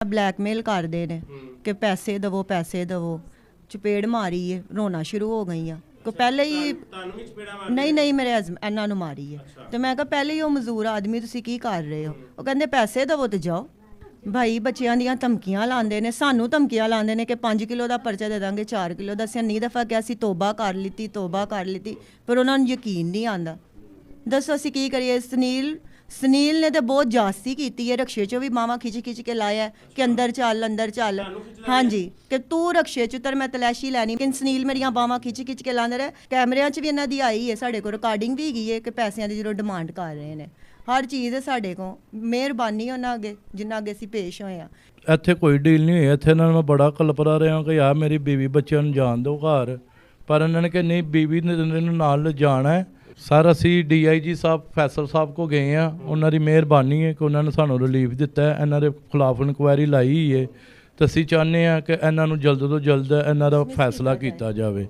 blackmail ਕਰਦੇ ਨੇ ਕਿ ਪੈਸੇ ਦਵੋ ਚਪੇੜ ਮਾਰੀ ਏ ਰੋਣਾ ਸ਼ੁਰੂ ਹੋ ਗਈ ਆ ਕੋ ਪਹਿਲੇ ਹੀ ਨਹੀਂ ਮੇਰੇ ਇਹਨਾਂ ਨੂੰ ਮਾਰੀ ਹੈ ਤੇ ਮੈਂ ਕਿਹਾ ਪਹਿਲੇ ਹੀ ਉਹ ਮਜ਼ਦੂਰ ਆਦਮੀ ਤੁਸੀਂ ਕੀ ਕਰ ਰਹੇ ਹੋ ਉਹ ਕਹਿੰਦੇ ਪੈਸੇ ਦਵੋ ਤੇ ਜਾਓ ਭਾਈ ਬੱਚਿਆਂ ਦੀਆਂ ਧਮਕੀਆਂ ਲਾਉਂਦੇ ਨੇ ਸਾਨੂੰ ਧਮਕੀਆਂ ਲਾਉਂਦੇ ਨੇ ਕਿ 5 ਕਿਲੋ ਦਾ ਪਰਚਾ ਦੇ ਦਾਂਗੇ 4 ਕਿਲੋ ਦਾ ਅਸੀਂ ਨਹੀਂ ਦਫਾ ਕਿਹਾ ਅਸੀਂ ਤੋਬਾ ਕਰ ਲਿੱਤੀ ਪਰ ਉਹਨਾਂ ਨੂੰ ਯਕੀਨ ਨਹੀਂ ਆਉਂਦਾ ਦੱਸੋ ਅਸੀਂ ਕੀ ਕਰੀਏ ਸੁਨੀਲ ਨੇ ਤਾਂ ਬਹੁਤ ਜਾਸਤੀ ਕੀਤੀ ਹੈ ਰਕਸ਼ੇ 'ਚੋਂ ਵੀ ਮਾਵਾਂ ਖਿੱਚ ਕੇ ਲਾਇਆ ਕਿ ਅੰਦਰ ਚੱਲ ਹਾਂਜੀ ਕਿ ਤੂੰ ਰਕਸ਼ੇ 'ਚ ਉਤਰ ਮੈਂ ਤਲਾਸ਼ੀ ਲੈਣੀ ਲੇਕਿਨ ਸੁਨੀਲ ਮੇਰੀਆਂ ਬਾਵਾਂ ਖਿੱਚ ਕੇ ਲਾਉਂਦਾ ਰਿਹਾ ਕੈਮਰਿਆਂ 'ਚ ਵੀ ਇਹਨਾਂ ਦੀ ਆਈ ਹੈ ਸਾਡੇ ਕੋਲ ਰਿਕਾਰਡਿੰਗ ਵੀ ਹੈਗੀ ਹੈ ਕਿ ਪੈਸਿਆਂ ਦੀ ਜਦੋਂ ਡਿਮਾਂਡ ਕਰ ਰਹੇ ਨੇ ਹਰ ਚੀਜ਼ ਹੈ ਸਾਡੇ ਕੋਲ ਮਿਹਰਬਾਨੀ ਉਹਨਾਂ ਅੱਗੇ ਜਿੰਨਾ ਅੱਗੇ ਅਸੀਂ ਪੇਸ਼ ਹੋਏ ਆ ਇੱਥੇ ਕੋਈ ਡੀਲ ਨਹੀਂ ਹੋਈ ਇੱਥੇ ਇਹਨਾਂ ਨੂੰ ਮੈਂ ਬੜਾ ਕਲਪਰਾ ਰਿਹਾ ਕਿ ਯਾਰ ਮੇਰੀ ਬੀਵੀ ਬੱਚਿਆਂ ਨੂੰ ਜਾਣ ਦਿਓ ਘਰ ਪਰ ਇਹਨਾਂ ਨੇ ਕਿ ਨਹੀਂ ਬੀਵੀ ਨੂੰ ਨਾਲ ਜਾਣਾ ਹੈ ਸਰ ਅਸੀਂ DIG ਸਾਹਿਬ ਫੈਸਲ ਸਾਹਿਬ ਕੋ ਗਏ ਆ ਉਹਨਾਂ ਦੀ ਮਿਹਰਬਾਨੀ ਹੈ ਕਿ ਉਹਨਾਂ ਨੇ ਸਾਨੂੰ ਰਿਲੀਫ ਦਿੱਤਾ ਹੈ ਇਹਨਾਂ ਦੇ ਖਿਲਾਫ ਇਨਕੁਆਇਰੀ ਲਾਈ ਹੈ ਤੇ ਅਸੀਂ ਚਾਹੁੰਦੇ ਹਾਂ ਕਿ ਇਹਨਾਂ ਨੂੰ ਜਲਦ ਤੋਂ ਜਲਦ ਇਹਨਾਂ ਦਾ ਫੈਸਲਾ ਕੀਤਾ ਜਾਵੇ